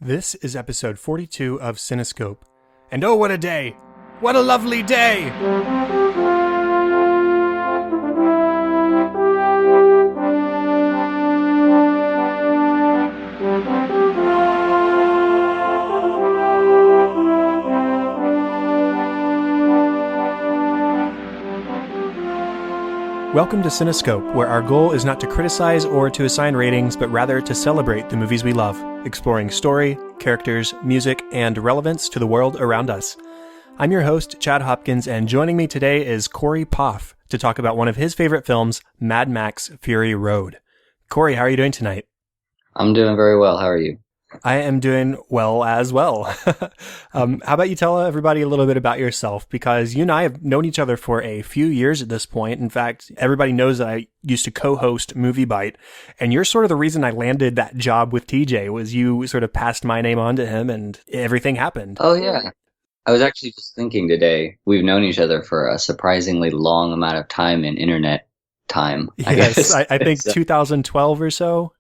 This is episode 42 of Cinescope. And oh, what a day! What a lovely day! Welcome to Cinescope, where our goal is not to criticize or to assign ratings, but rather to celebrate the movies we love, exploring story, characters, music, and relevance to the world around us. I'm your host, Chad Hopkins, and joining me today is Corey Poff to talk about one of his favorite films, Mad Max Fury Road. Corey, how are you doing tonight? I'm doing very well. How are you? I am doing well as well. How about you tell everybody a little bit about yourself? Because you and I have known each other for a few years at this point. In fact, everybody knows that I used to co-host Movie Bite, and you're sort of the reason I landed that job with TJ, was you sort of passed my name on to him and everything happened. Oh, yeah. I was actually just thinking today, we've known each other for a surprisingly long amount of time in internet time. Yes, I think 2012 or so.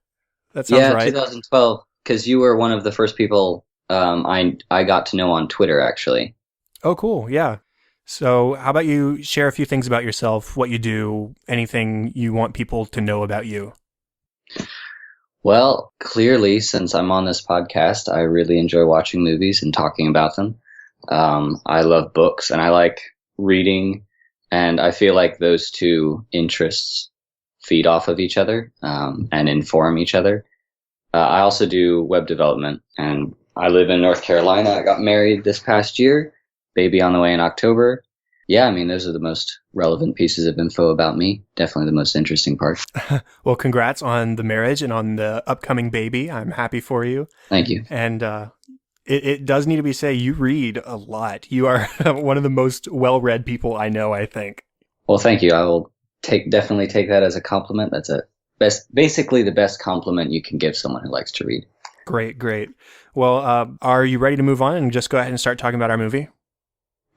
That sounds right. 2012. Because you were one of the first people I got to know on Twitter, actually. Oh, cool. Yeah. So how about you share a few things about yourself, what you do, anything you want people to know about you? Well, clearly, since I'm on this podcast, I really enjoy watching movies and talking about them. I love books and I like reading, and I feel like those two interests feed off of each other and inform each other. I also do web development, and I live in North Carolina. I got married this past year, baby on the way in October. Yeah, I mean, those are the most relevant pieces of info about me. Definitely the most interesting part. Well, congrats on the marriage and on the upcoming baby. I'm happy for you. Thank you. And it does need to be said, you read a lot. You are one of the most well-read people I know, I think. Well, thank you. I will definitely take that as a compliment. That's basically the best compliment you can give someone who likes to read. Great. Well, are you ready to move on and just go ahead and start talking about our movie?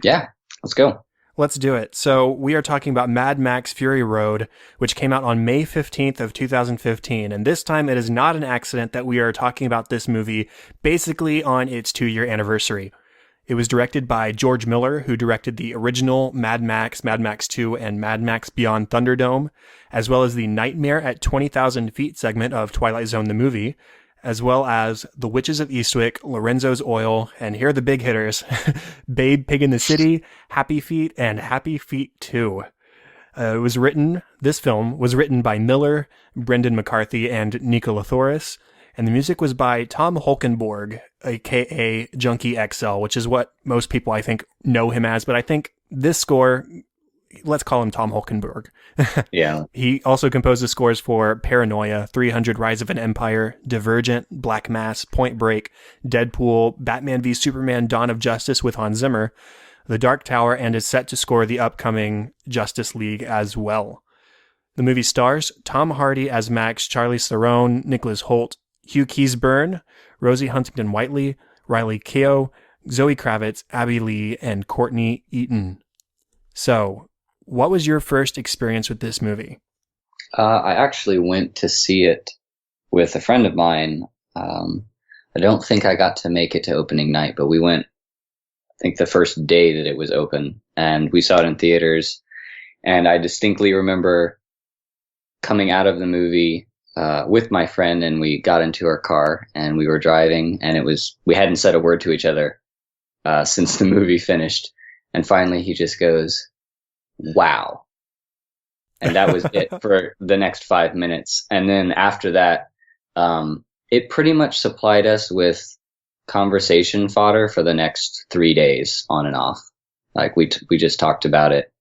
Yeah, let's go. Let's do it. So we are talking about Mad Max Fury Road, which came out on May 15th of 2015. And this time it is not an accident that we are talking about this movie basically on its 2-year anniversary. It was directed by George Miller, who directed the original Mad Max, Mad Max 2, and Mad Max Beyond Thunderdome, as well as the Nightmare at 20,000 Feet segment of Twilight Zone the movie, as well as The Witches of Eastwick, Lorenzo's Oil, and here are the big hitters, Babe, Pig in the City, Happy Feet, and Happy Feet 2. This film was written by Miller, Brendan McCarthy, and Nicola Thoris, and the music was by Tom Holkenborg, aka Junkie XL, which is what most people, I think, know him as. But I think this score, let's call him Tom Holkenborg. Yeah. He also composed the scores for Paranoia, 300 Rise of an Empire, Divergent, Black Mass, Point Break, Deadpool, Batman v Superman, Dawn of Justice with Hans Zimmer, The Dark Tower, and is set to score the upcoming Justice League as well. The movie stars Tom Hardy as Max, Charlize Theron, Nicholas Hoult, Hugh Keays-byrne, Rosie Huntington-Whitely, Riley Keough, Zoe Kravitz, Abby Lee, and Courtney Eaton. So, what was your first experience with this movie? I actually went to see it with a friend of mine. I don't think I got to make it to opening night, but we went, I think, the first day that it was open, and we saw it in theaters. And I distinctly remember coming out of the movie with my friend, and we got into our car and we were driving, and we hadn't said a word to each other since the movie finished. And finally he just goes, "Wow." And that was it for the next 5 minutes. And then after that, it pretty much supplied us with conversation fodder for the next 3 days on and off. Like we just talked about it.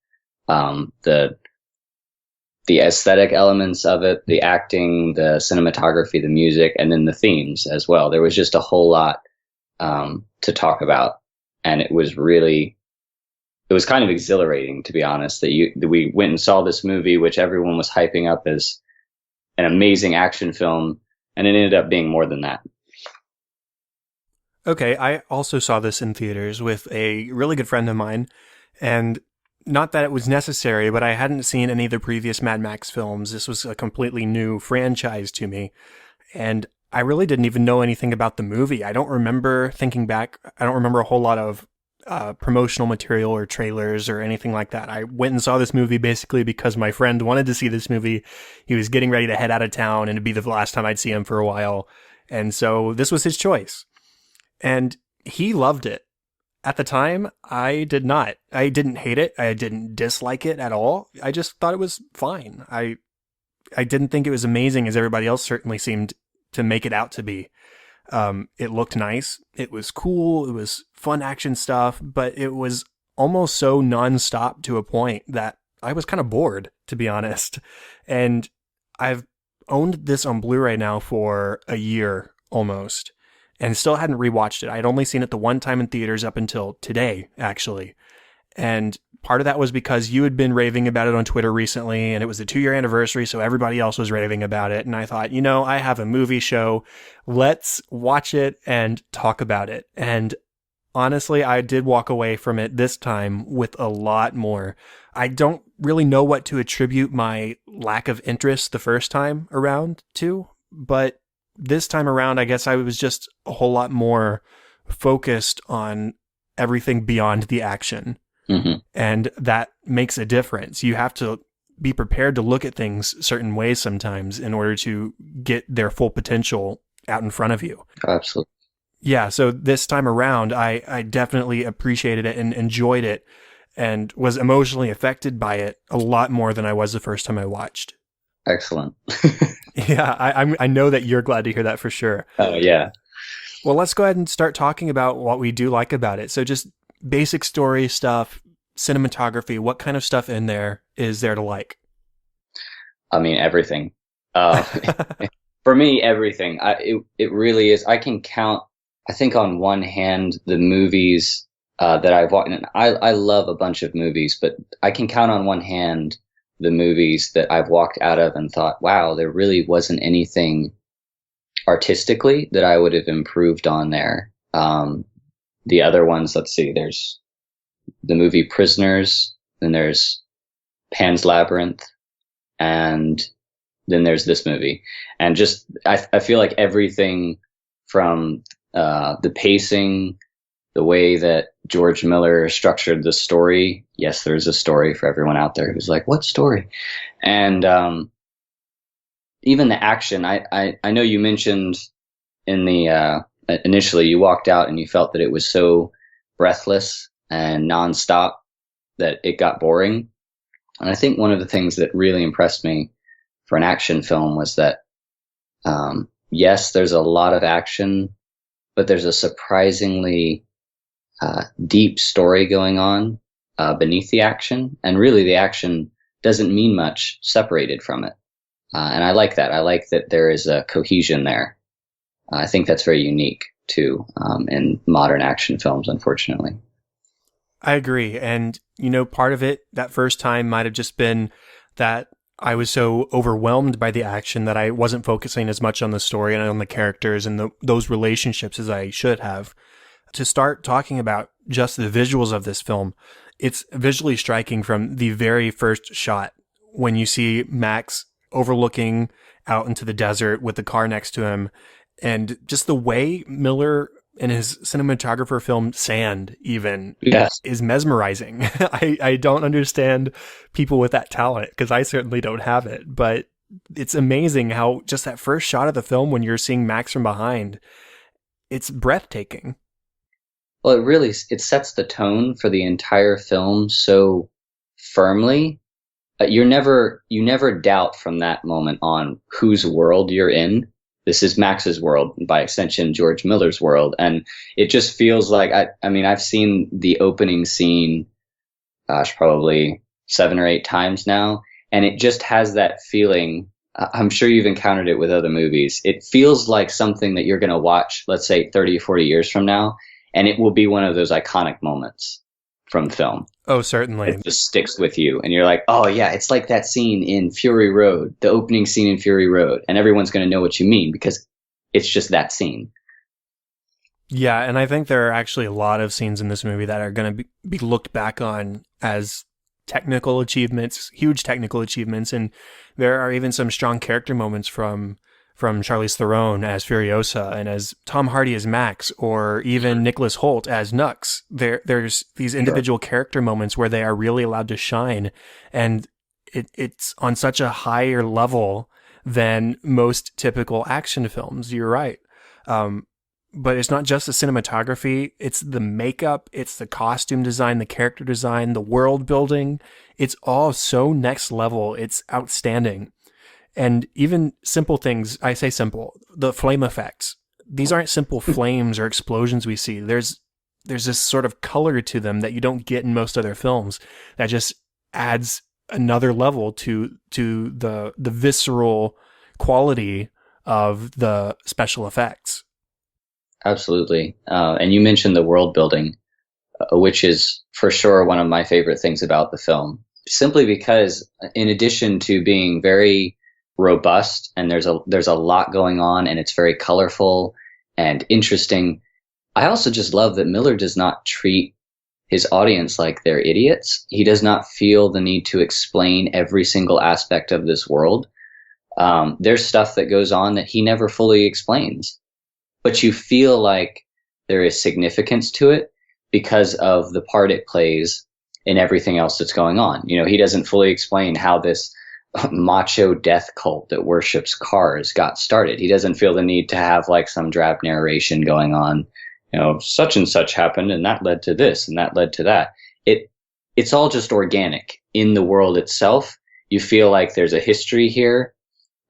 The aesthetic elements of it, the acting, the cinematography, the music, and then the themes as well. There was just a whole lot to talk about. And it was kind of exhilarating, to be honest, that we went and saw this movie, which everyone was hyping up as an amazing action film, and it ended up being more than that. Okay, I also saw this in theaters with a really good friend of mine, and not that it was necessary, but I hadn't seen any of the previous Mad Max films. This was a completely new franchise to me, and I really didn't even know anything about the movie. I don't remember, thinking back, I don't remember a whole lot of promotional material or trailers or anything like that. I went and saw this movie basically because my friend wanted to see this movie. He was getting ready to head out of town, and it'd be the last time I'd see him for a while. And so this was his choice. And he loved it. At the time, I did not. I didn't hate it. I didn't dislike it at all. I just thought it was fine. I didn't think it was amazing as everybody else certainly seemed to make it out to be. It looked nice. It was cool. It was fun action stuff, but it was almost so nonstop to a point that I was kind of bored, to be honest. And I've owned this on Blu-ray now for a year almost, and still hadn't rewatched it. I'd only seen it the one time in theaters up until today, actually. And part of that was because you had been raving about it on Twitter recently, and it was the 2-year anniversary, so everybody else was raving about it. And I thought, I have a movie show. Let's watch it and talk about it. And honestly, I did walk away from it this time with a lot more. I don't really know what to attribute my lack of interest the first time around to, but this time around, I guess I was just a whole lot more focused on everything beyond the action. Mm-hmm. And that makes a difference. You have to be prepared to look at things certain ways sometimes in order to get their full potential out in front of you. Absolutely. Yeah, so this time around, I definitely appreciated it and enjoyed it and was emotionally affected by it a lot more than I was the first time I watched. Excellent. Yeah, I know that you're glad to hear that for sure. Oh, yeah. Well, let's go ahead and start talking about what we do like about it. So just basic story stuff, cinematography, what kind of stuff in there is there to like? I mean, everything. For me, everything. It really is. I can count, I think on one hand, the movies that I've watched. And I love a bunch of movies, but I can count on one hand the movies that I've walked out of and thought, wow, there really wasn't anything artistically that I would have improved on there. The other ones, let's see, there's the movie Prisoners, then there's Pan's Labyrinth, and then there's this movie. And just, I feel like everything from the pacing, the way that George Miller structured the story. Yes, there's a story for everyone out there who's like, what story? And even the action, I know you mentioned in the initially you walked out and you felt that it was so breathless and nonstop that it got boring. And I think one of the things that really impressed me for an action film was that, yes, there's a lot of action, but there's a surprisingly deep story going on beneath the action. And really the action doesn't mean much separated from it. And I like that. I like that there is a cohesion there. I think that's very unique too in modern action films, unfortunately. I agree. And, part of it that first time might have just been that I was so overwhelmed by the action that I wasn't focusing as much on the story and on the characters and those relationships as I should have. To start talking about just the visuals of this film, it's visually striking from the very first shot when you see Max overlooking out into the desert with the car next to him. And just the way Miller and his cinematographer filmed sand even is mesmerizing. I don't understand people with that talent because I certainly don't have it. But it's amazing how just that first shot of the film when you're seeing Max from behind, it's breathtaking. Well, it sets the tone for the entire film so firmly. You never doubt from that moment on whose world you're in. This is Max's world, and by extension, George Miller's world. And it just feels like, I've seen the opening scene, probably 7 or 8 times now. And it just has that feeling. I'm sure you've encountered it with other movies. It feels like something that you're going to watch, let's say 30 or 40 years from now. And it will be one of those iconic moments from film. Oh, certainly. It just sticks with you. And you're like, oh, yeah, it's like that scene in Fury Road, the opening scene in Fury Road. And everyone's going to know what you mean because it's just that scene. Yeah, and I think there are actually a lot of scenes in this movie that are going to be looked back on as technical achievements, huge technical achievements. And there are even some strong character moments from from Charlize Theron as Furiosa and as Tom Hardy as Max, or even Nicholas Hoult as Nux. There's these individual character moments where they are really allowed to shine, and it's on such a higher level than most typical action films. You're right. But it's not just the cinematography, it's the makeup, it's the costume design, the character design, the world building. It's all so next level. It's outstanding. And even simple things, I say simple, the flame effects. These aren't simple flames or explosions we see. There's this sort of color to them that you don't get in most other films that just adds another level to the visceral quality of the special effects. Absolutely. And you mentioned the world building, which is for sure one of my favorite things about the film, simply because in addition to being very robust and there's a lot going on and it's very colorful and interesting, I also just love that Miller does not treat his audience like they're idiots. He does not feel the need to explain every single aspect of this world. There's stuff that goes on that he never fully explains, but you feel like there is significance to it because of the part it plays in everything else that's going on. You know, he doesn't fully explain how this macho death cult that worships cars got started. He doesn't feel the need to have like some drab narration going on, you know, such and such happened and that led to this and that led to that. It's all just organic in the world itself. You feel like there's a history here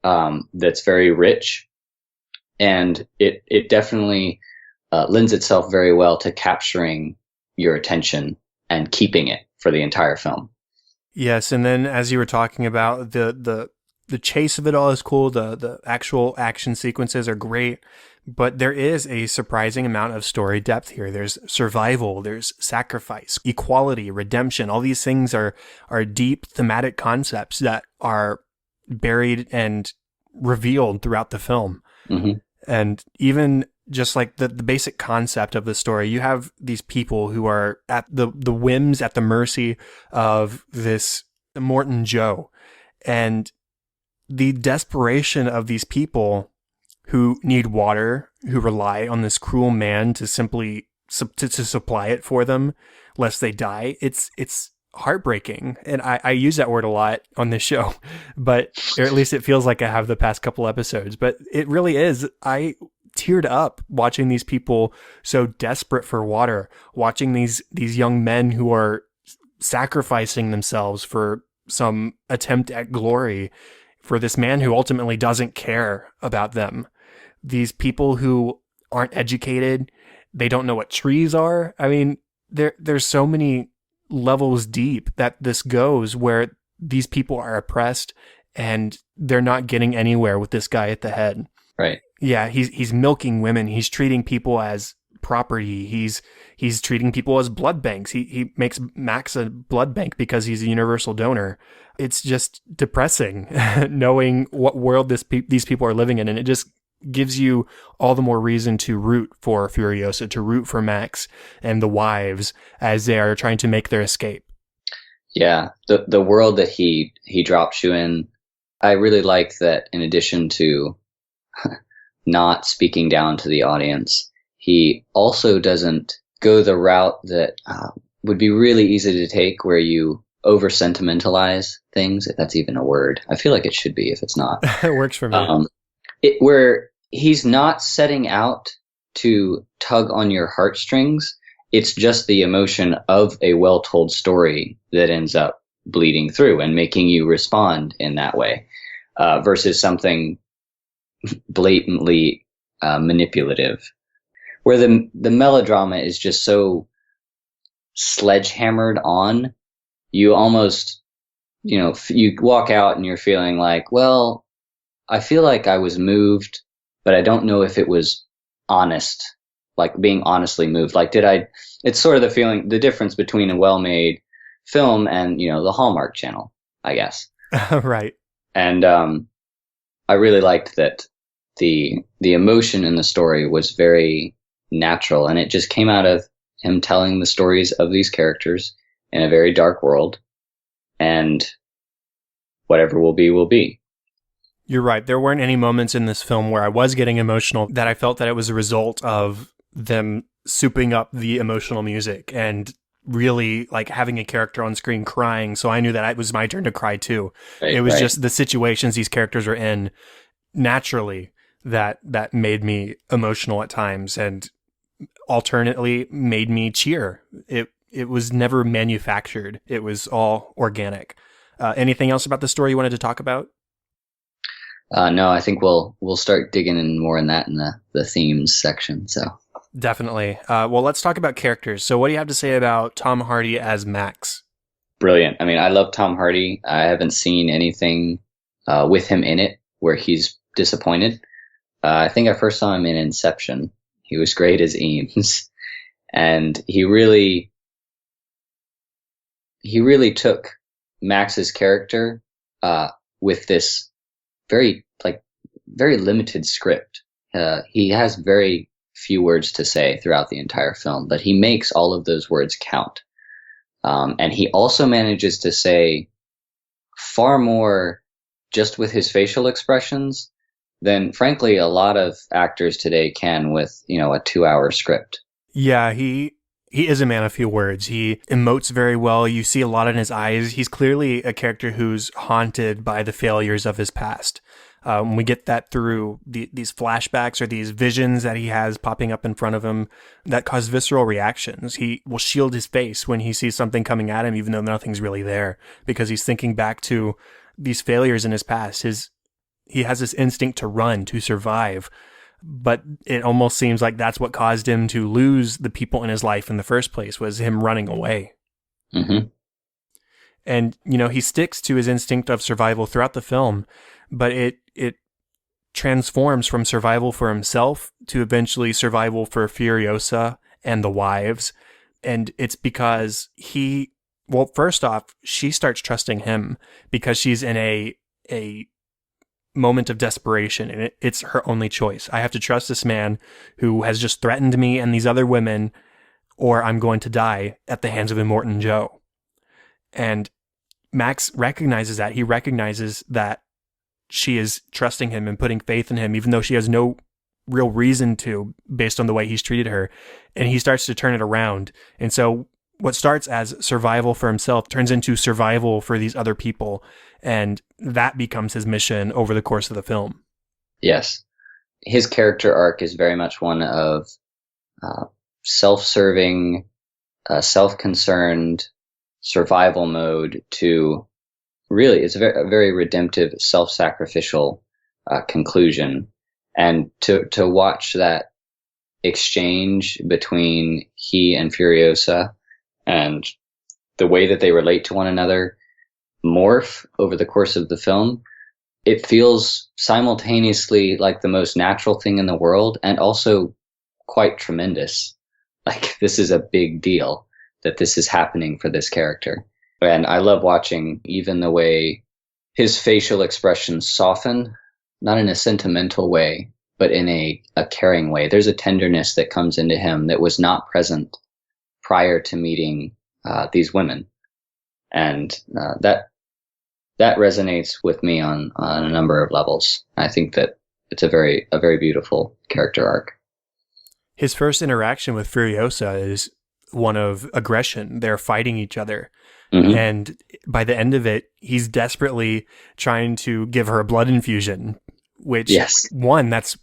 that's very rich, and it definitely lends itself very well to capturing your attention and keeping it for the entire film. Yes, and then as you were talking about, the chase of it all is cool. The actual action sequences are great, but there is a surprising amount of story depth here. There's survival, there's sacrifice, equality, redemption. All these things are deep thematic concepts that are buried and revealed throughout the film. Mm-hmm. And even just like the basic concept of the story, you have these people who are at the whims, at the mercy of this Morton Joe, and the desperation of these people who need water, who rely on this cruel man to simply to supply it for them lest they die. It's heartbreaking. And I use that word a lot on this show, but or at least it feels like I have the past couple episodes, but it really is. I teared up watching these people so desperate for water, watching these young men who are sacrificing themselves for some attempt at glory for this man who ultimately doesn't care about them. These people who aren't educated, they don't know what trees are. I mean, there's so many levels deep that this goes, where these people are oppressed and they're not getting anywhere with this guy at the head. Right. Yeah, he's milking women. He's treating people as property. He's treating people as blood banks. He makes Max a blood bank because he's a universal donor. It's just depressing knowing what world these people are living in, and it just gives you all the more reason to root for Furiosa, to root for Max and the wives as they are trying to make their escape. Yeah, the world that he drops you in, I really like that. In addition to not speaking down to the audience, he also doesn't go the route that would be really easy to take, where you over sentimentalize things, if that's even a word. I feel like it should be if it's not. It works for me. Where he's not setting out to tug on your heartstrings. It's just the emotion of a well-told story that ends up bleeding through and making you respond in that way, versus something blatantly manipulative, where the melodrama is just so sledgehammered on. You almost, you walk out and you're feeling like, well, I feel like I was moved, but I don't know if it was honest, like being honestly moved. Like, it's sort of the feeling, the difference between a well-made film and, the Hallmark Channel, I guess. Right. And I really liked that the emotion in the story was very natural, and it just came out of him telling the stories of these characters in a very dark world, and whatever will be, will be. You're right. There weren't any moments in this film where I was getting emotional that I felt that it was a result of them souping up the emotional music and really like having a character on screen crying. So I knew that it was my turn to cry too. Right, It was right. just the situations these characters are in naturally that made me emotional at times and alternately made me cheer. It was never manufactured. It was all organic. Anything else about the story you wanted to talk about? No, I think we'll start digging in more in that in the themes section. So Definitely. Well, let's talk about characters. So what do you have to say about Tom Hardy as Max? brilliant. I mean, I love Tom Hardy. I haven't seen anything with him in it where he's disappointed. I think I first saw him in Inception. He was great as Eames, and he really took Max's character with this very limited script. He has very few words to say throughout the entire film, but he makes all of those words count. And he also manages to say far more just with his facial expressions than, frankly, a lot of actors today can with, a 2-hour script. Yeah, he is a man of few words. He emotes very well. You see a lot in his eyes. He's clearly a character who's haunted by the failures of his past. We get that through these flashbacks or these visions that he has popping up in front of him that cause visceral reactions. He will shield his face when he sees something coming at him, even though nothing's really there, because he's thinking back to these failures in his past. He has this instinct to run, to survive, but it almost seems like that's what caused him to lose the people in his life in the first place, was him running away. Mm-hmm. And, he sticks to his instinct of survival throughout the film, but it transforms from survival for himself to eventually survival for Furiosa and the wives. And it's because first off, she starts trusting him because she's in a moment of desperation, and it's her only choice. I have to trust this man who has just threatened me and these other women, or I'm going to die at the hands of Immortan Joe. And Max recognizes that. He recognizes that she is trusting him and putting faith in him, even though she has no real reason to, based on the way he's treated her. And he starts to turn it around. And so what starts as survival for himself turns into survival for these other people. And that becomes his mission over the course of the film. Yes. His character arc is very much one of self-serving, self-concerned survival mode to really, it's a very redemptive, self-sacrificial conclusion. And to watch that exchange between he and Furiosa and the way that they relate to one another morph over the course of the film, it feels simultaneously like the most natural thing in the world and also quite tremendous. Like, this is a big deal that this is happening for this character. And I love watching even the way his facial expressions soften, not in a sentimental way, but in a caring way. There's a tenderness that comes into him that was not present prior to meeting these women. And that resonates with me on a number of levels. I think that it's a very beautiful character arc. His first interaction with Furiosa is one of aggression. They're fighting each other. Mm-hmm. And by the end of it, he's desperately trying to give her a blood infusion, which, yes, that's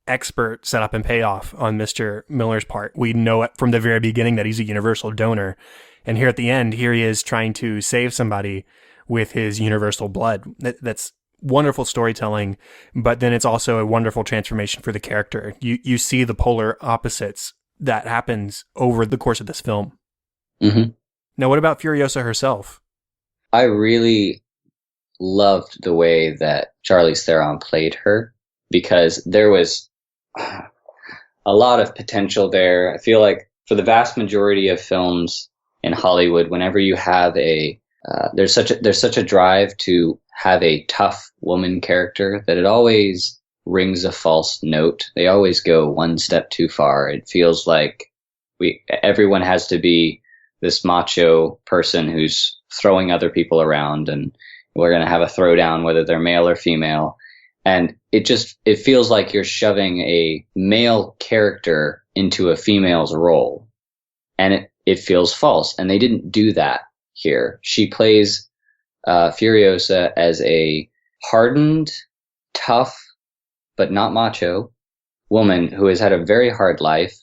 expert setup and payoff on Mr. Miller's part. We know it from the very beginning that he's a universal donor. And here at the end, here he is trying to save somebody with his universal blood. That's wonderful storytelling, but then it's also a wonderful transformation for the character. You see the polar opposites that happens over the course of this film. Mm-hmm. Now, what about Furiosa herself? I really loved the way that Charlize Theron played her, because there was a lot of potential there. I feel like for the vast majority of films in Hollywood, whenever you have there's such a drive to have a tough woman character that it always rings a false note. They always go one step too far. It feels like everyone has to be this macho person who's throwing other people around, and we're going to have a throwdown whether they're male or female. And it feels like you're shoving a male character into a female's role. And it feels false. And they didn't do that here. She plays Furiosa as a hardened, tough, but not macho woman who has had a very hard life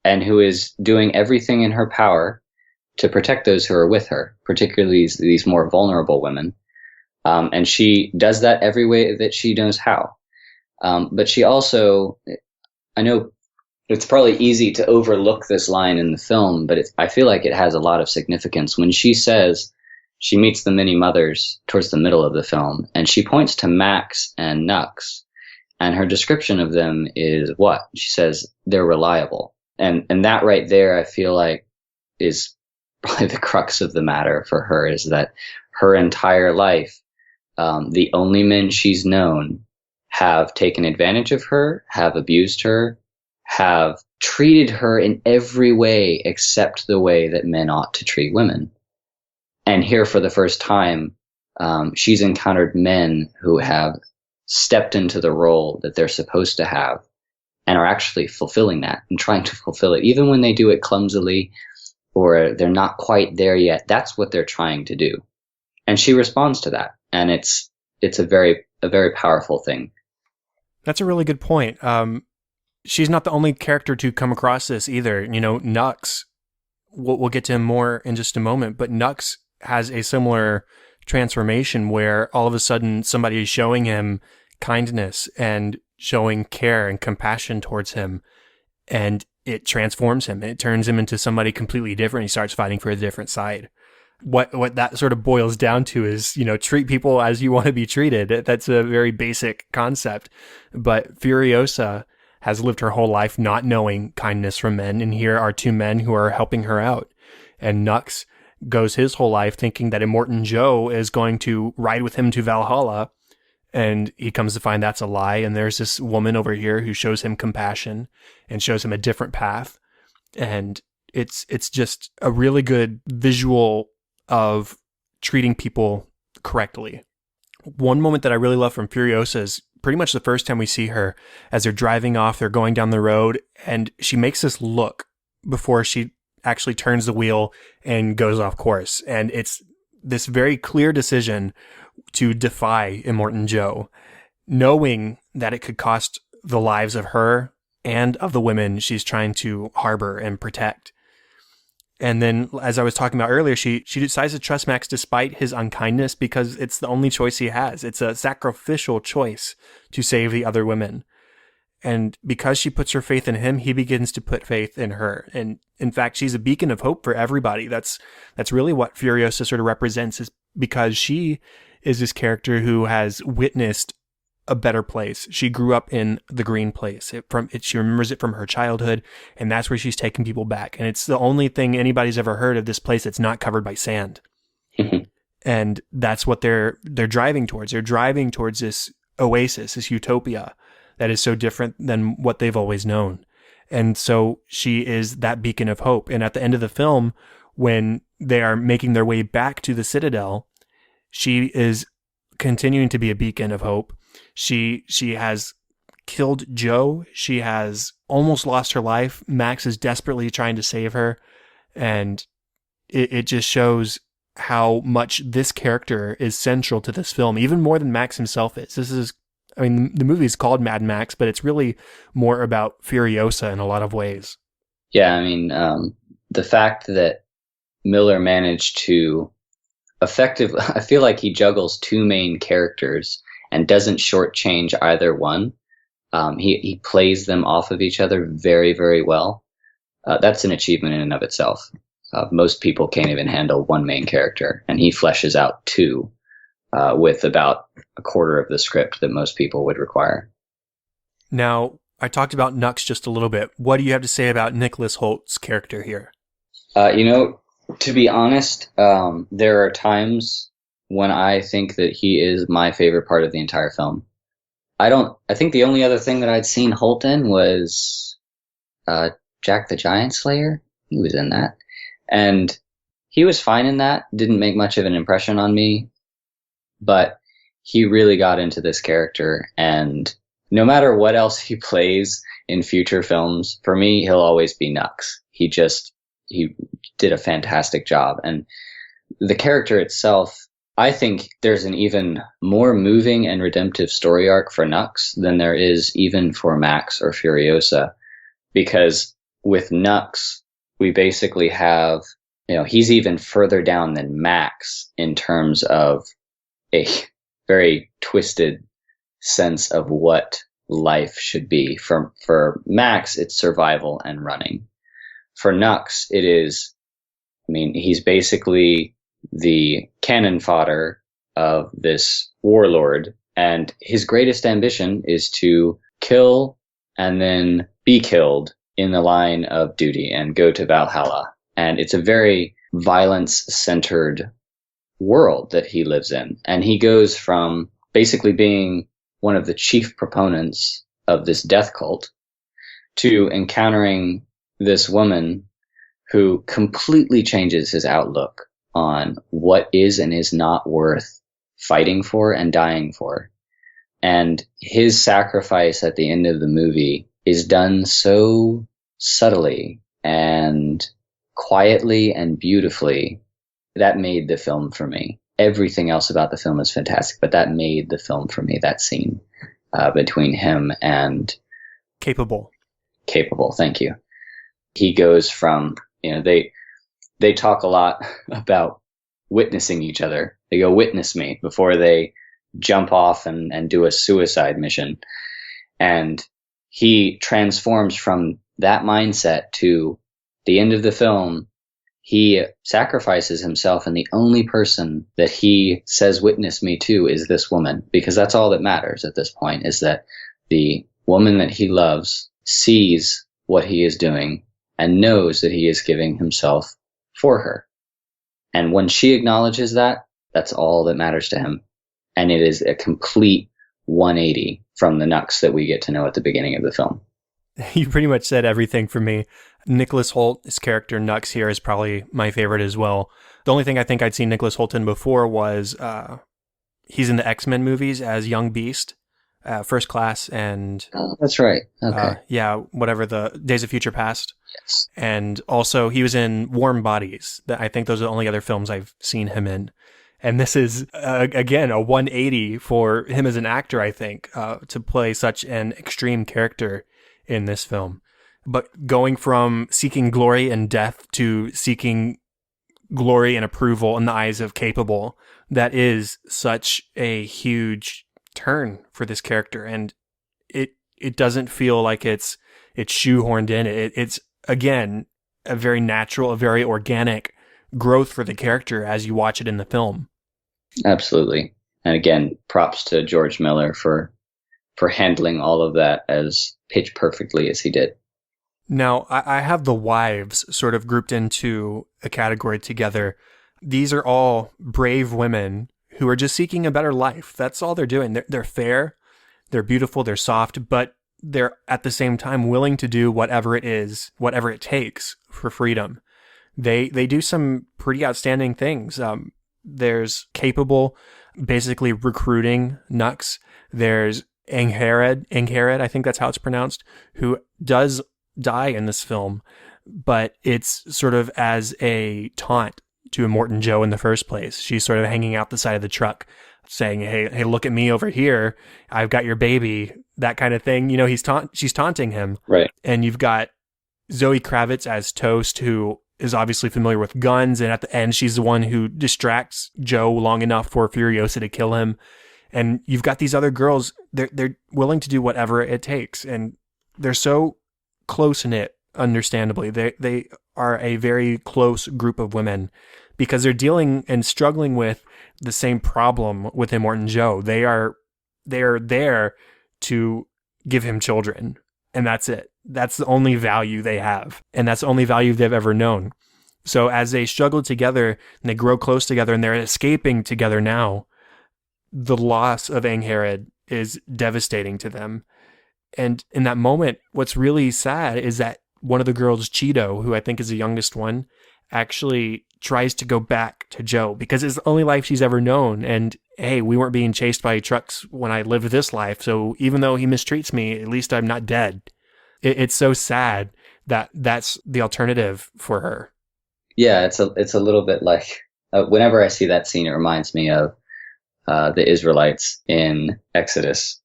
and who is doing everything in her power to protect those who are with her, particularly these more vulnerable women. And she does that every way that she knows how. But she also, I know it's probably easy to overlook this line in the film, but I feel like it has a lot of significance. When she says she meets the mini mothers towards the middle of the film, and she points to Max and Nux, and her description of them is what? She says they're reliable. And that right there, I feel like, is probably the crux of the matter for her, is that her entire life, the only men she's known have taken advantage of her, have abused her, have treated her in every way except the way that men ought to treat women. And here, for the first time, she's encountered men who have stepped into the role that they're supposed to have and are actually fulfilling that and trying to fulfill it, even when they do it clumsily or they're not quite there yet. That's what they're trying to do. And she responds to that. And it's a very powerful thing. That's a really good point. She's not the only character to come across this either. You know, Nux, we'll get to him more in just a moment, but Nux has a similar transformation where all of a sudden somebody is showing him kindness and showing care and compassion towards him, and it transforms him. It turns him into somebody completely different. He starts fighting for a different side. What that sort of boils down to is, you know, treat people as you want to be treated. That's a very basic concept. But Furiosa has lived her whole life not knowing kindness from men, and here are two men who are helping her out. And Nux goes his whole life thinking that Immortan Joe is going to ride with him to Valhalla, and he comes to find that's a lie, and there's this woman over here who shows him compassion and shows him a different path. And it's just a really good visual of treating people correctly. One moment that I really love from Furiosa is pretty much the first time we see her as they're driving off, they're going down the road, and she makes this look before she actually turns the wheel and goes off course. And it's this very clear decision to defy Immortan Joe, knowing that it could cost the lives of her and of the women she's trying to harbor and protect. And then, as I was talking about earlier, she decides to trust Max despite his unkindness because it's the only choice he has. It's a sacrificial choice to save the other women. And because she puts her faith in him, he begins to put faith in her. And in fact, she's a beacon of hope for everybody. That's really what Furiosa sort of represents, is because she is this character who has witnessed a better place. She grew up in the green place. She remembers it from her childhood, and that's where she's taking people back. And it's the only thing anybody's ever heard of this place that's not covered by sand. And that's what they're driving towards. They're driving towards this oasis, this utopia that is so different than what they've always known. And so she is that beacon of hope. And at the end of the film, when they are making their way back to the Citadel, she is continuing to be a beacon of hope. She has killed Joe. She has almost lost her life. Max is desperately trying to save her. And it just shows how much this character is central to this film, even more than Max himself is. The movie is called Mad Max, but it's really more about Furiosa in a lot of ways. Yeah, I mean, the fact that Miller managed to I feel like he juggles two main characters and doesn't shortchange either one. He plays them off of each other very, very well. That's an achievement in and of itself. Most people can't even handle one main character, and he fleshes out two with about a quarter of the script that most people would require. Now, I talked about Nux just a little bit. What do you have to say about Nicholas Holt's character here? To be honest, there are times when I think that he is my favorite part of the entire film. I think the only other thing that I'd seen Holt in was Jack the Giant Slayer. He was in that. And he was fine in that. Didn't make much of an impression on me. But he really got into this character, and no matter what else he plays in future films, for me, he'll always be Nux. He did a fantastic job. And the character itself, I think there's an even more moving and redemptive story arc for Nux than there is even for Max or Furiosa, because with Nux, we basically have, he's even further down than Max in terms of a very twisted sense of what life should be. For Max, it's survival and running. For Nux, it is, he's basically the cannon fodder of this warlord, and his greatest ambition is to kill and then be killed in the line of duty and go to Valhalla. And it's a very violence-centered world that he lives in. And he goes from basically being one of the chief proponents of this death cult to encountering this woman who completely changes his outlook on what is and is not worth fighting for and dying for. And his sacrifice at the end of the movie is done so subtly and quietly and beautifully. That made the film for me. Everything else about the film is fantastic, but that made the film for me, that scene between him and... Capable, thank you. He goes from, they talk a lot about witnessing each other. They go, witness me, before they jump off and do a suicide mission. And he transforms from that mindset to the end of the film. He sacrifices himself, and the only person that he says witness me to is this woman, because that's all that matters at this point, is that the woman that he loves sees what he is doing and knows that he is giving himself for her. And when she acknowledges that, that's all that matters to him. And it is a complete 180 from the Nux that we get to know at the beginning of the film. You pretty much said everything for me. Nicholas Hoult, his character Nux here, is probably my favorite as well. The only thing I think I'd seen Nicholas Hoult in before was he's in the X-Men movies as Young Beast, First Class, and... Oh, that's right. Okay. Whatever, the Days of Future Past. Yes. And also he was in Warm Bodies. I think those are the only other films I've seen him in. And this is, again, a 180 for him as an actor, I think, to play such an extreme character in this film. But going from seeking glory and death to seeking glory and approval in the eyes of Capable, that is such a huge turn for this character. And it doesn't feel like it's shoehorned in. It's, again, a very natural, a very organic growth for the character as you watch it in the film. Absolutely. And again, props to George Miller for handling all of that as pitch perfectly as he did. Now, I have the wives sort of grouped into a category together. These are all brave women who are just seeking a better life. That's all they're doing. They're fair, they're beautiful, they're soft, but they're at the same time willing to do whatever it is, whatever it takes for freedom. They do some pretty outstanding things. There's Capable, basically recruiting Nux. There's Angharad, I think that's how it's pronounced, who does die in this film, but it's sort of as a taunt to Immortan Joe in the first place. She's sort of hanging out the side of the truck saying, hey, look at me over here. I've got your baby, that kind of thing. She's taunting him. Right. And you've got Zoe Kravitz as Toast, who is obviously familiar with guns, and at the end, she's the one who distracts Joe long enough for Furiosa to kill him. And you've got these other girls, they're willing to do whatever it takes, and they're so close-knit, understandably. They are a very close group of women because they're dealing and struggling with the same problem with Immortan Joe. They are there to give him children, and that's it. That's the only value they have, and that's the only value they've ever known. So as they struggle together and they grow close together and they're escaping together now, the loss of Angharad is devastating to them. And in that moment, what's really sad is that one of the girls, Cheeto, who I think is the youngest one, actually tries to go back to Joe because it's the only life she's ever known. And hey, we weren't being chased by trucks when I lived this life. So even though he mistreats me, at least I'm not dead. It's so sad that that's the alternative for her. Yeah, it's a little bit like whenever I see that scene, it reminds me of the Israelites in Exodus.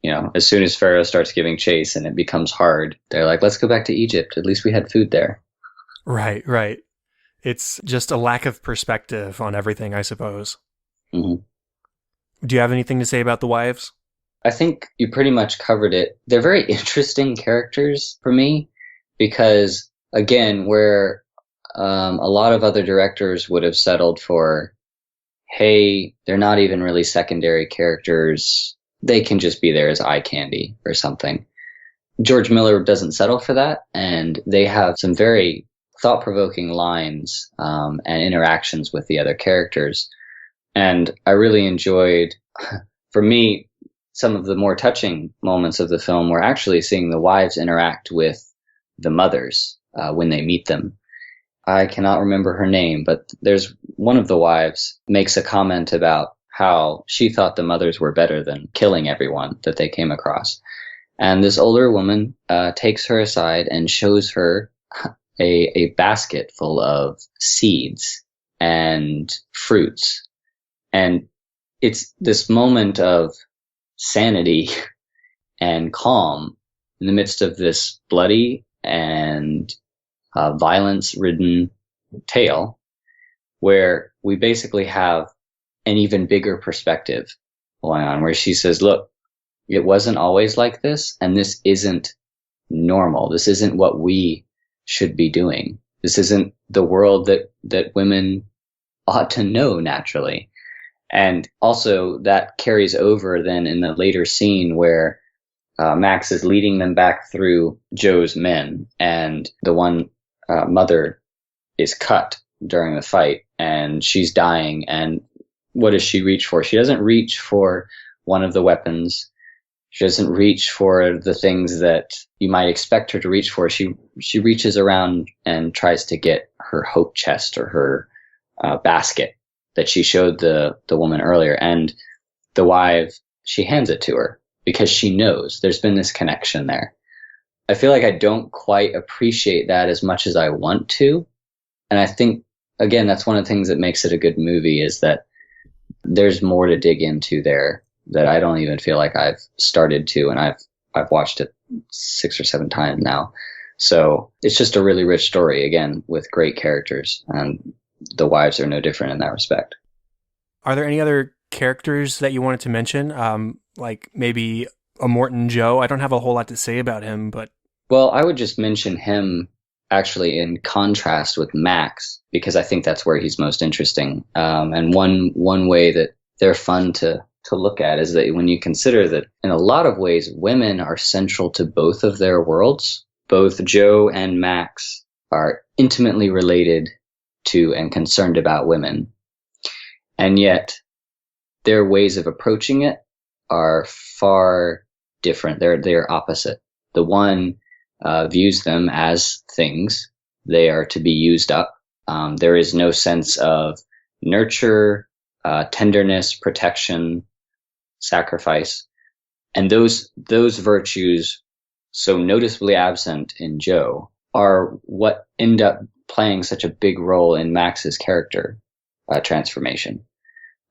You know, as soon as Pharaoh starts giving chase and it becomes hard, they're like, let's go back to Egypt. At least we had food there. Right, right. It's just a lack of perspective on everything, I suppose. Mm-hmm. Do you have anything to say about the wives? I think you pretty much covered it. They're very interesting characters for me because, again, where a lot of other directors would have settled for, hey, they're not even really secondary characters. They can just be there as eye candy or something. George Miller doesn't settle for that, and they have some very thought-provoking lines and interactions with the other characters. And I really enjoyed, for me, some of the more touching moments of the film were actually seeing the wives interact with the mothers when they meet them. I cannot remember her name, but there's one of the wives makes a comment about how she thought the mothers were better than killing everyone that they came across. And this older woman takes her aside and shows her a basket full of seeds and fruits. And it's this moment of sanity and calm in the midst of this bloody and violence-ridden tale where we basically have an even bigger perspective going on, where she says, look, it wasn't always like this, and this isn't normal. This isn't what we should be doing. This isn't the world that women ought to know naturally. And also that carries over then in the later scene where Max is leading them back through Joe's men, and the one mother is cut during the fight and she's dying. And what does she reach for? She doesn't reach for one of the weapons. She doesn't reach for the things that you might expect her to reach for. She reaches around and tries to get her hope chest or her basket that she showed the woman earlier. And the wife, she hands it to her because she knows there's been this connection there. I feel like I don't quite appreciate that as much as I want to. And I think, again, that's one of the things that makes it a good movie, is that there's more to dig into there that I don't even feel like I've started to, and I've watched it 6 or 7 times now. So it's just a really rich story, again, with great characters, and the wives are no different in that respect. Are there any other characters that you wanted to mention? Like maybe a Morton Joe? I don't have a whole lot to say about him, but... Well, I would just mention him actually in contrast with Max, because I think that's where he's most interesting. And one way that they're fun to look at is that when you consider that in a lot of ways, women are central to both of their worlds. Both Joe and Max are intimately related to and concerned about women. And yet their ways of approaching it are far different. They're opposite. The one views them as things. They are to be used up. There is no sense of nurture, tenderness, protection, sacrifice. And those virtues, so noticeably absent in Joe, are what end up playing such a big role in Max's character transformation.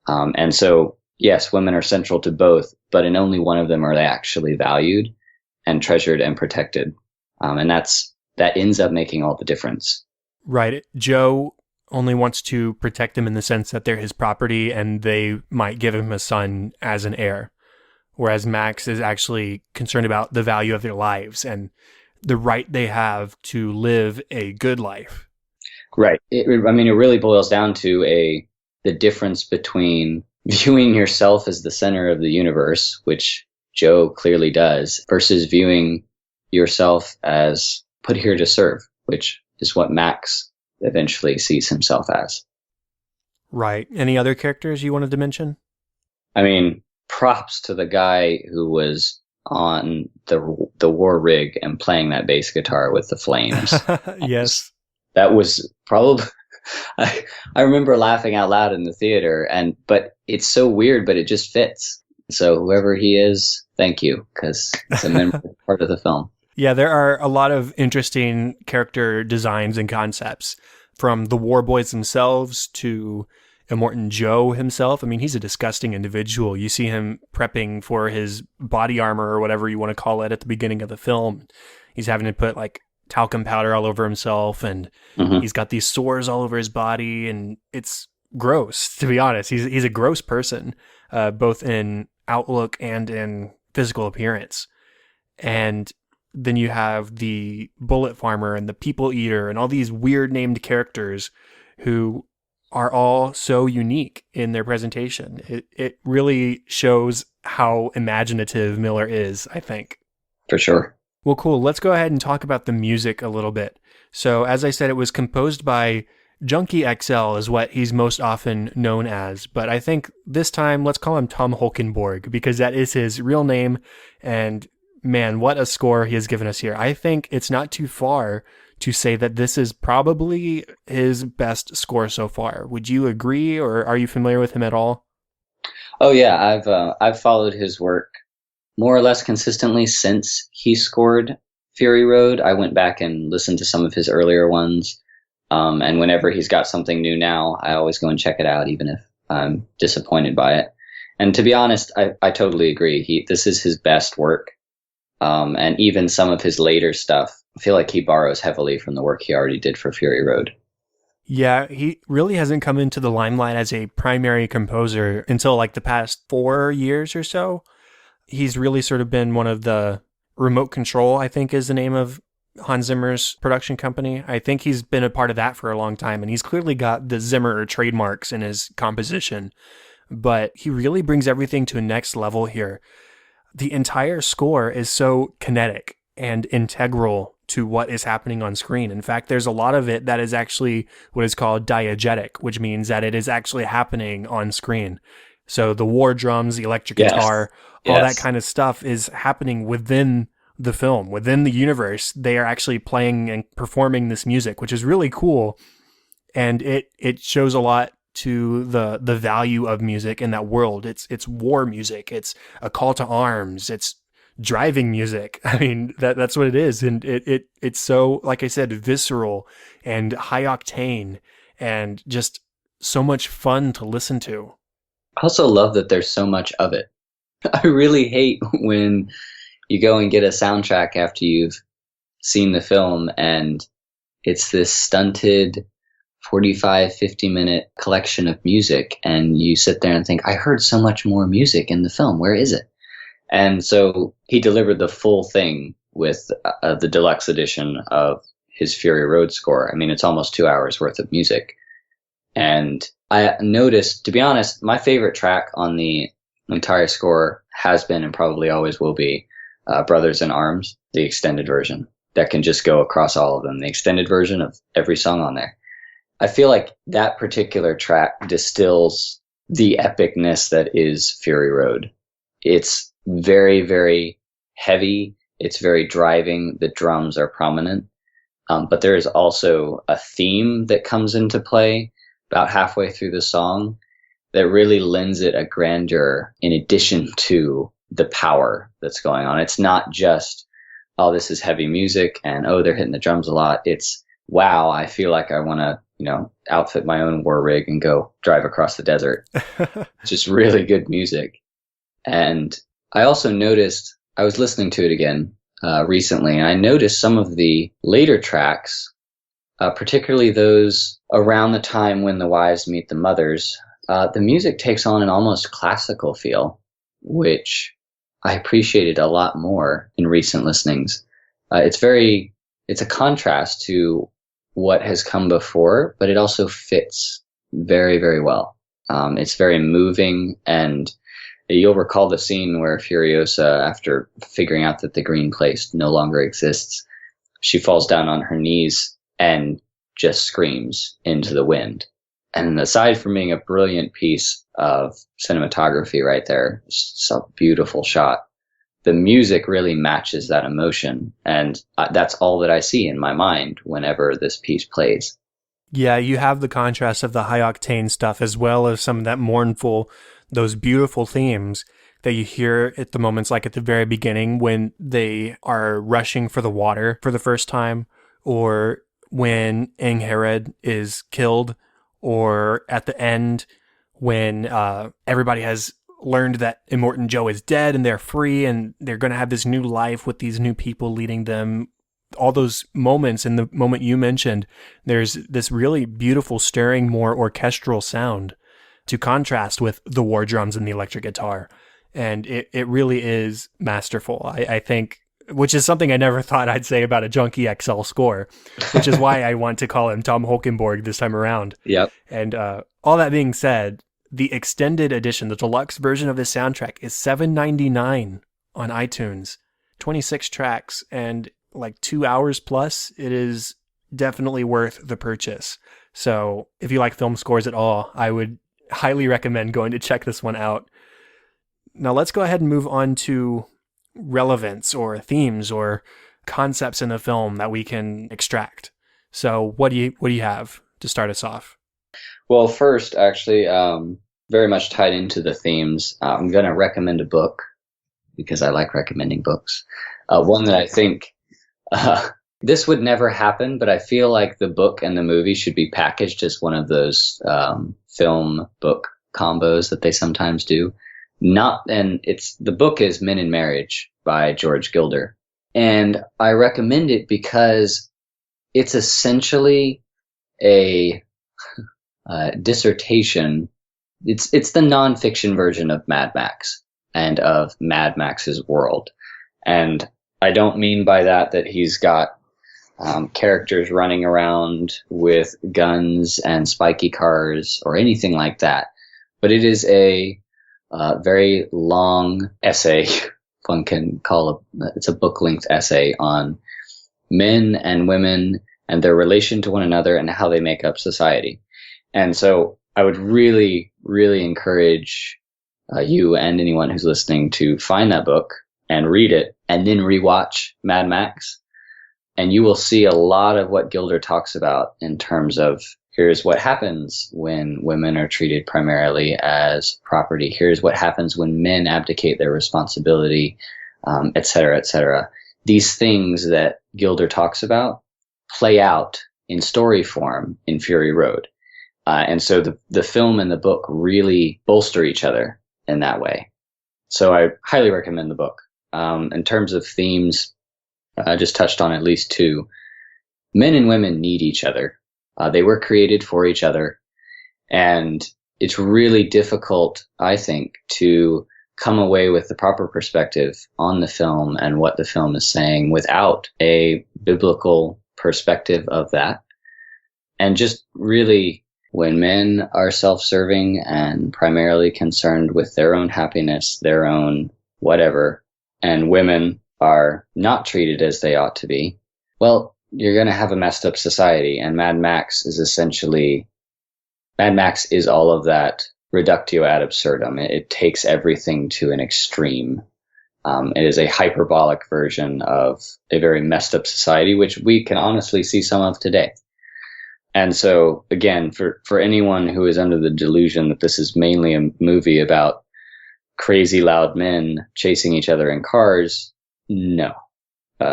And so, yes, women are central to both, but in only one of them are they actually valued and treasured and protected. And that ends up making all the difference. Right. Joe only wants to protect them in the sense that they're his property and they might give him a son as an heir. Whereas Max is actually concerned about the value of their lives and the right they have to live a good life. Right. It really boils down to the difference between viewing yourself as the center of the universe, which Joe clearly does, versus viewing yourself as put here to serve, which is what Max eventually sees himself as. Right. Any other characters you wanted to mention? I mean, props to the guy who was on the war rig and playing that bass guitar with the flames. Yes. That was probably I remember laughing out loud in the theater, but it's so weird, but it just fits. So whoever he is, thank you, because it's a memorable part of the film. Yeah, there are a lot of interesting character designs and concepts, from the war boys themselves to Immortan Joe himself. I mean, he's a disgusting individual. You see him prepping for his body armor or whatever you want to call it at the beginning of the film. He's having to put like talcum powder all over himself, and he's got these sores all over his body, and it's gross, to be honest. He's a gross person, both in outlook and in physical appearance. And then you have the bullet farmer and the people eater and all these weird named characters who are all so unique in their presentation. It really shows how imaginative Miller is, I think. For sure. Well, cool. Let's go ahead and talk about the music a little bit. So, as I said, it was composed by Junkie XL, is what he's most often known as. But I think this time, let's call him Tom Holkenborg, because that is his real name. And man, what a score he has given us here. I think it's not too far to say that this is probably his best score so far. Would you agree, or are you familiar with him at all? Oh yeah, I've followed his work more or less consistently since he scored Fury Road. I went back and listened to some of his earlier ones, and whenever he's got something new now, I always go and check it out, even if I'm disappointed by it. And to be honest, I totally agree. This is his best work, and even some of his later stuff, I feel like he borrows heavily from the work he already did for Fury Road. Yeah, he really hasn't come into the limelight as a primary composer until like the past 4 years or so. He's really sort of been one of the Remote Control, I think is the name of Hans Zimmer's production company. I think he's been a part of that for a long time, and he's clearly got the Zimmer trademarks in his composition. But he really brings everything to a next level here. The entire score is so kinetic and integral to what is happening on screen. In fact, there's a lot of it that is actually what is called diegetic, which means that it is actually happening on screen. So the war drums, the electric guitar, all that kind of stuff is happening within the film, within the universe. They are actually playing and performing this music, which is really cool. And it shows a lot to the value of music in that world. It's war music. It's a call to arms. It's driving music. I mean, that's what it is. And it's so, like I said, visceral and high octane and just so much fun to listen to. I also love that there's so much of it. I really hate when you go and get a soundtrack after you've seen the film and it's this stunted 45, 50-minute collection of music, and you sit there and think, I heard so much more music in the film. Where is it? And so he delivered the full thing with the deluxe edition of his Fury Road score. I mean, it's almost 2 hours worth of music. And I noticed, to be honest, my favorite track on the entire score has been and probably always will be Brothers in Arms, the extended version. That can just go across all of them, the extended version of every song on there. I feel like that particular track distills the epicness that is Fury Road. It's very, very heavy. It's very driving. The drums are prominent. But there is also a theme that comes into play about halfway through the song that really lends it a grandeur in addition to the power that's going on. It's not just, oh, this is heavy music and, oh, they're hitting the drums a lot. It's, wow, I feel like I want to, outfit my own war rig and go drive across the desert. It's just really good music. And I also noticed, I was listening to it again recently, and I noticed some of the later tracks, particularly those around the time when the wives meet the mothers, the music takes on an almost classical feel, which I appreciated a lot more in recent listenings. It's a contrast to what has come before, but it also fits very, very well. It's very moving, and you'll recall the scene where Furiosa, after figuring out that the green place no longer exists, she falls down on her knees and just screams into the wind. And aside from being a brilliant piece of cinematography right there, it's a beautiful shot. the music really matches that emotion. And that's all that I see in my mind whenever this piece plays. Yeah, you have the contrast of the high octane stuff as well as some of that mournful, those beautiful themes that you hear at the moments like at the very beginning when they are rushing for the water for the first time, or when Ingherred is killed, or at the end when everybody has learned that Immortan Joe is dead and they're free and they're going to have this new life with these new people leading them. All those moments, and the moment you mentioned, there's this really beautiful, stirring, more orchestral sound to contrast with the war drums and the electric guitar. And it really is masterful, I think, which is something I never thought I'd say about a Junkie XL score, which is why I want to call him Tom Holkenborg this time around. Yep. And all that being said, the extended edition, the deluxe version of this soundtrack is $7.99 on iTunes, 26 tracks, and like 2 hours plus. It is definitely worth the purchase. So if you like film scores at all, I would highly recommend going to check this one out. Now let's go ahead and move on to relevance or themes or concepts in the film that we can extract. So what do you have to start us off? Well, first, actually, very much tied into the themes, I'm going to recommend a book because I like recommending books. One that I think this would never happen, but I feel like the book and the movie should be packaged as one of those film book combos that they sometimes do. The book is Men in Marriage by George Gilder. And I recommend it because it's essentially a dissertation. It's the nonfiction version of Mad Max and of Mad Max's world. And I don't mean by that he's got characters running around with guns and spiky cars or anything like that. But it is a very long essay. One can call it's a book-length essay on men and women and their relation to one another and how they make up society. And so I would really, really encourage you and anyone who's listening to find that book and read it and then rewatch Mad Max. And you will see a lot of what Gilder talks about in terms of here's what happens when women are treated primarily as property. Here's what happens when men abdicate their responsibility, et cetera, et cetera. These things that Gilder talks about play out in story form in Fury Road. And so the film and the book really bolster each other in that way. So I highly recommend the book. In terms of themes, I just touched on at least two. Men and women need each other. They were created for each other. And it's really difficult, I think, to come away with the proper perspective on the film and what the film is saying without a biblical perspective of that. And just really, when men are self-serving and primarily concerned with their own happiness, their own whatever, and women are not treated as they ought to be, well, you're going to have a messed up society. And Mad Max is all of that reductio ad absurdum. It takes everything to an extreme. It is a hyperbolic version of a very messed up society, which we can honestly see some of today. And so, again, for anyone who is under the delusion that this is mainly a movie about crazy loud men chasing each other in cars, no.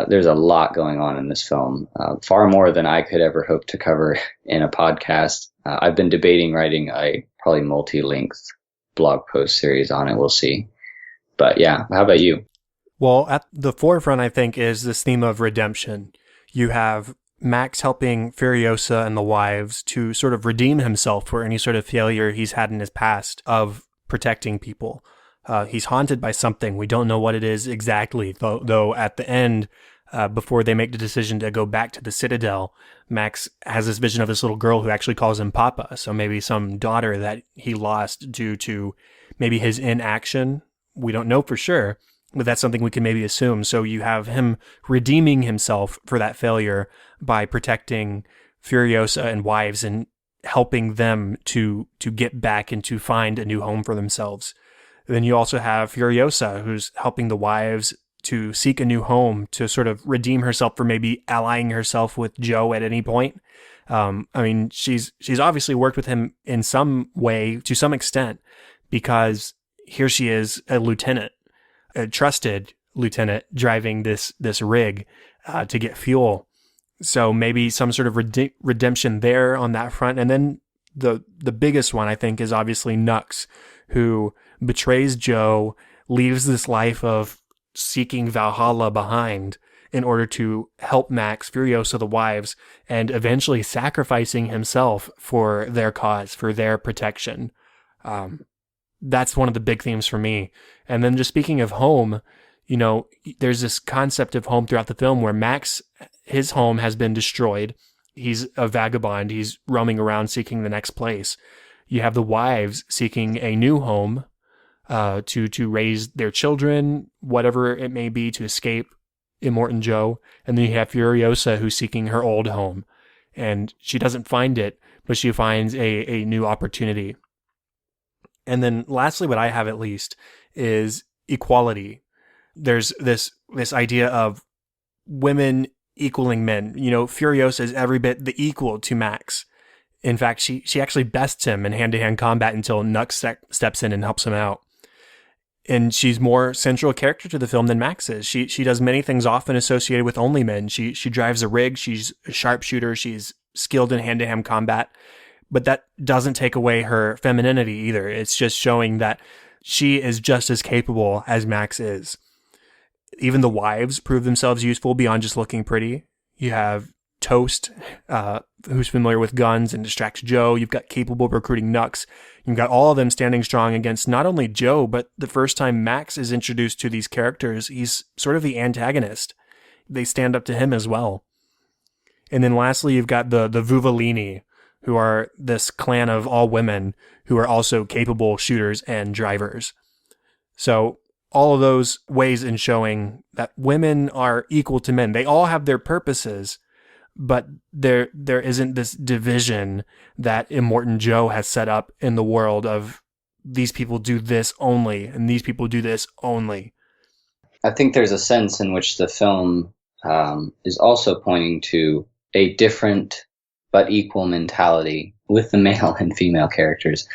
There's a lot going on in this film, far more than I could ever hope to cover in a podcast. I've been debating writing a probably multi-length blog post series on it. We'll see. But yeah, how about you? Well, at the forefront, I think, is this theme of redemption. You have Max helping Furiosa and the wives to sort of redeem himself for any sort of failure he's had in his past of protecting people. He's haunted by something. We don't know what it is exactly, though at the end, before they make the decision to go back to the Citadel, Max has this vision of this little girl who actually calls him Papa. So maybe some daughter that he lost due to maybe his inaction. We don't know for sure, but that's something we can maybe assume. So you have him redeeming himself for that failure by protecting Furiosa and wives and helping them to get back and to find a new home for themselves. Then you also have Furiosa, who's helping the wives to seek a new home, to sort of redeem herself for maybe allying herself with Joe at any point. I mean, she's obviously worked with him in some way, to some extent, because here she is, a lieutenant, a trusted lieutenant, driving this rig to get fuel. So maybe some sort of redemption there on that front. And then the biggest one, I think, is obviously Nux, who betrays Joe, leaves this life of seeking Valhalla behind in order to help Max, Furiosa, the wives, and eventually sacrificing himself for their cause, for their protection. That's one of the big themes for me. And then just speaking of home, you know, there's this concept of home throughout the film where Max, his home has been destroyed. He's a vagabond. He's roaming around seeking the next place. You have the wives seeking a new home to raise their children, whatever it may be, to escape Immortan Joe. And then you have Furiosa, who's seeking her old home. And she doesn't find it, but she finds a new opportunity. And then lastly, what I have at least is equality. There's this idea of women equaling men. You know, Furiosa is every bit the equal to Max. In fact, she actually bests him in hand-to-hand combat until Nux steps in and helps him out. And she's more central character to the film than Max is. She does many things often associated with only men. She drives a rig. She's a sharpshooter. She's skilled in hand-to-hand combat. But that doesn't take away her femininity either. It's just showing that she is just as capable as Max is. Even the wives prove themselves useful beyond just looking pretty. You have Toast, who's familiar with guns and distracts Joe. You've got capable recruiting Nux. You've got all of them standing strong against not only Joe, but the first time Max is introduced to these characters, he's sort of the antagonist. They stand up to him as well. And then lastly, you've got the Vuvolini, who are this clan of all women who are also capable shooters and drivers. So all of those ways in showing that women are equal to men. They all have their purposes, but there isn't this division that Immortan Joe has set up in the world of these people do this only and these people do this only. I think there's a sense in which the film is also pointing to a different but equal mentality with the male and female characters,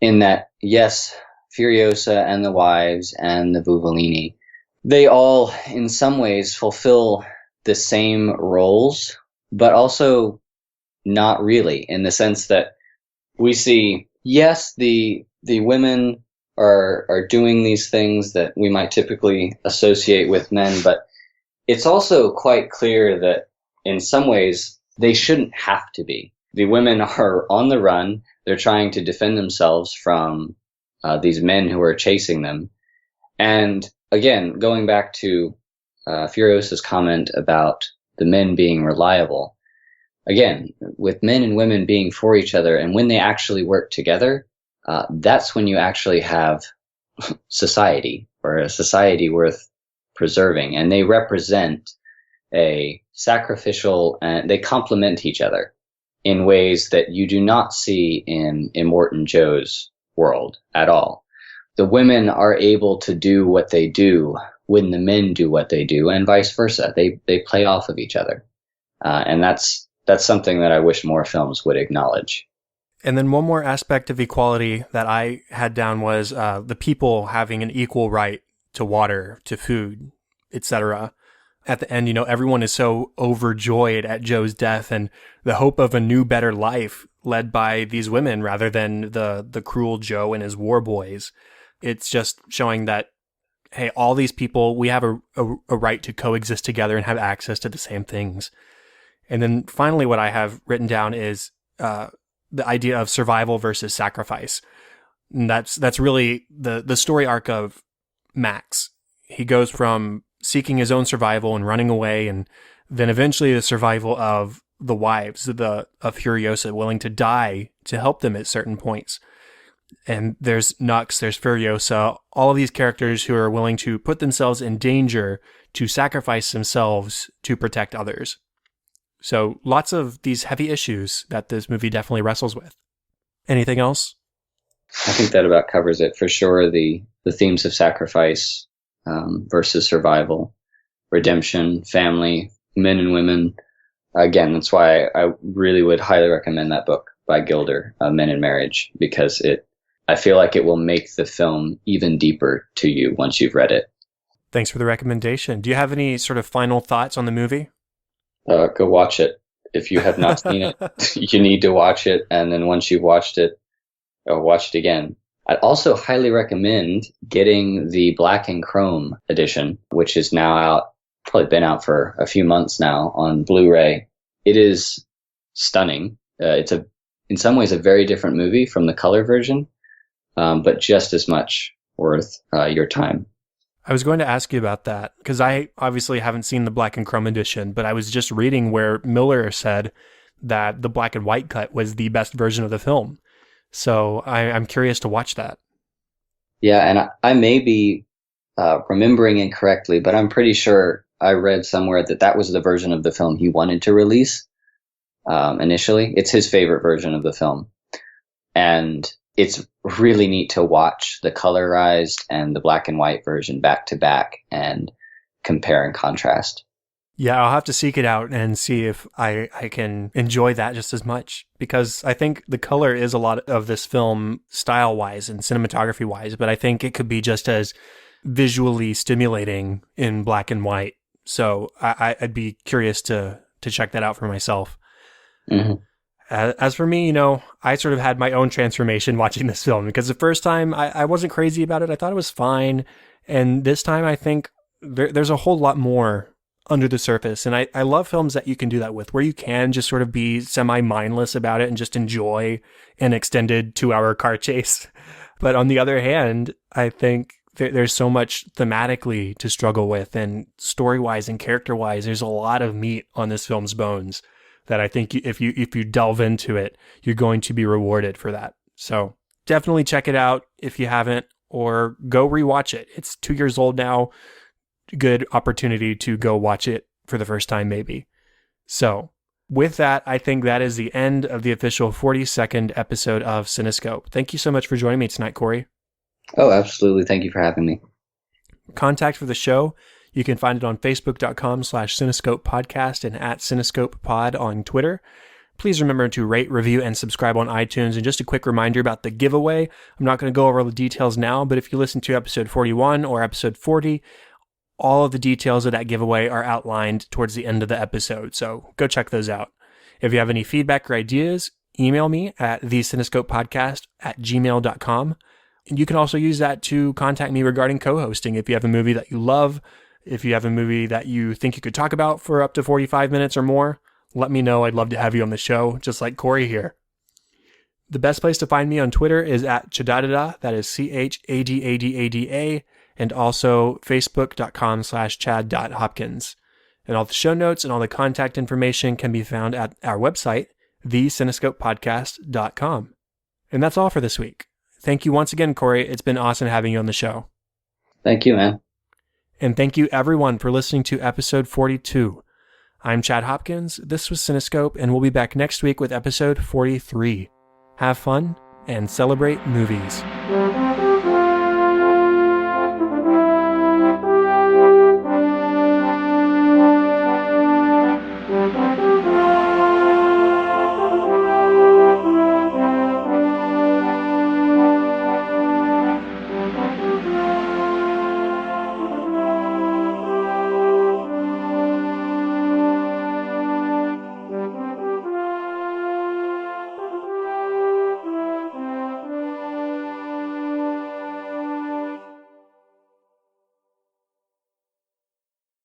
in that, yes, Furiosa and the wives and the Vuvolini, they all in some ways fulfill the same roles, but also not really, in the sense that we see, yes, the women are doing these things that we might typically associate with men, but it's also quite clear that in some ways they shouldn't have to be. The women are on the run. They're trying to defend themselves from these men who are chasing them. And again, going back to Furiosa's comment about the men being reliable, again, with men and women being for each other, and when they actually work together, that's when you actually have society, or a society worth preserving. And they represent a sacrificial, and they complement each other in ways that you do not see in Immortan Joe's world at all. The women are able to do what they do when the men do what they do, and vice versa. They play off of each other. And that's something that I wish more films would acknowledge. And then one more aspect of equality that I had down was the people having an equal right to water, to food, etc. At the end, you know, everyone is so overjoyed at Joe's death and the hope of a new, better life led by these women rather than the cruel Joe and his war boys. It's just showing that, hey, all these people, we have a right to coexist together and have access to the same things. And then finally, what I have written down is the idea of survival versus sacrifice. And that's really the story arc of Max. He goes from seeking his own survival and running away, and then eventually the survival of the wives of Furiosa, willing to die to help them at certain points. And there's Nux, there's Furiosa, all of these characters who are willing to put themselves in danger to sacrifice themselves to protect others. So lots of these heavy issues that this movie definitely wrestles with. Anything else? I think that about covers it for sure. The themes of sacrifice versus survival, redemption, family, men and women. Again, that's why I really would highly recommend that book by Gilder, Men in Marriage, because I feel like it will make the film even deeper to you once you've read it. Thanks for the recommendation. Do you have any sort of final thoughts on the movie? Go watch it. If you have not seen it, you need to watch it. And then once you've watched it, watch it again. I'd also highly recommend getting the Black and Chrome edition, which is now out, probably been out for a few months now on Blu-ray. It is stunning. It's in some ways a very different movie from the color version, but just as much worth your time. I was going to ask you about that because I obviously haven't seen the Black and Chrome edition, but I was just reading where Miller said that the black and white cut was the best version of the film. So I'm curious to watch that. Yeah, and I may be remembering incorrectly, but I'm pretty sure I read somewhere that was the version of the film he wanted to release initially. It's his favorite version of the film. And it's really neat to watch the colorized and the black and white version back to back and compare and contrast. Yeah, I'll have to seek it out and see if I can enjoy that just as much, because I think the color is a lot of this film style-wise and cinematography-wise, but I think it could be just as visually stimulating in black and white. So I'd be curious to check that out for myself. Mm-hmm. As for me, I sort of had my own transformation watching this film, because the first time I wasn't crazy about it. I thought it was fine. And this time I think there's a whole lot more under the surface. And I love films that you can do that with, where you can just sort of be semi-mindless about it and just enjoy an extended 2-hour car chase. But on the other hand, I think there's so much thematically to struggle with, and story-wise and character-wise, there's a lot of meat on this film's bones that I think if you delve into it, you're going to be rewarded for that. So definitely check it out if you haven't, or go rewatch it. It's 2 years old now. Good opportunity to go watch it for the first time, maybe. So with that, I think that is the end of the official 42nd episode of Cinescope. Thank you so much for joining me tonight, Corey. Oh, absolutely. Thank you for having me. Contact for the show, you can find it on facebook.com/Cinescope Podcast and at Cinescope Pod on Twitter. Please remember to rate, review, and subscribe on iTunes. And just a quick reminder about the giveaway. I'm not going to go over all the details now, but if you listen to episode 41 or episode 40, all of the details of that giveaway are outlined towards the end of the episode. So go check those out. If you have any feedback or ideas, email me at thecinescopepodcast@gmail.com. And you can also use that to contact me regarding co-hosting. If you have a movie that you love, if you have a movie that you think you could talk about for up to 45 minutes or more, let me know. I'd love to have you on the show, just like Corey here. The best place to find me on Twitter is at Chadadada, that is CHADADADA, and also facebook.com/chad.hopkins. And all the show notes and all the contact information can be found at our website, thecinescopepodcast.com. And that's all for this week. Thank you once again, Corey. It's been awesome having you on the show. Thank you, man. And thank you, everyone, for listening to episode 42. I'm Chad Hopkins. This was Cinescope, and we'll be back next week with episode 43. Have fun and celebrate movies.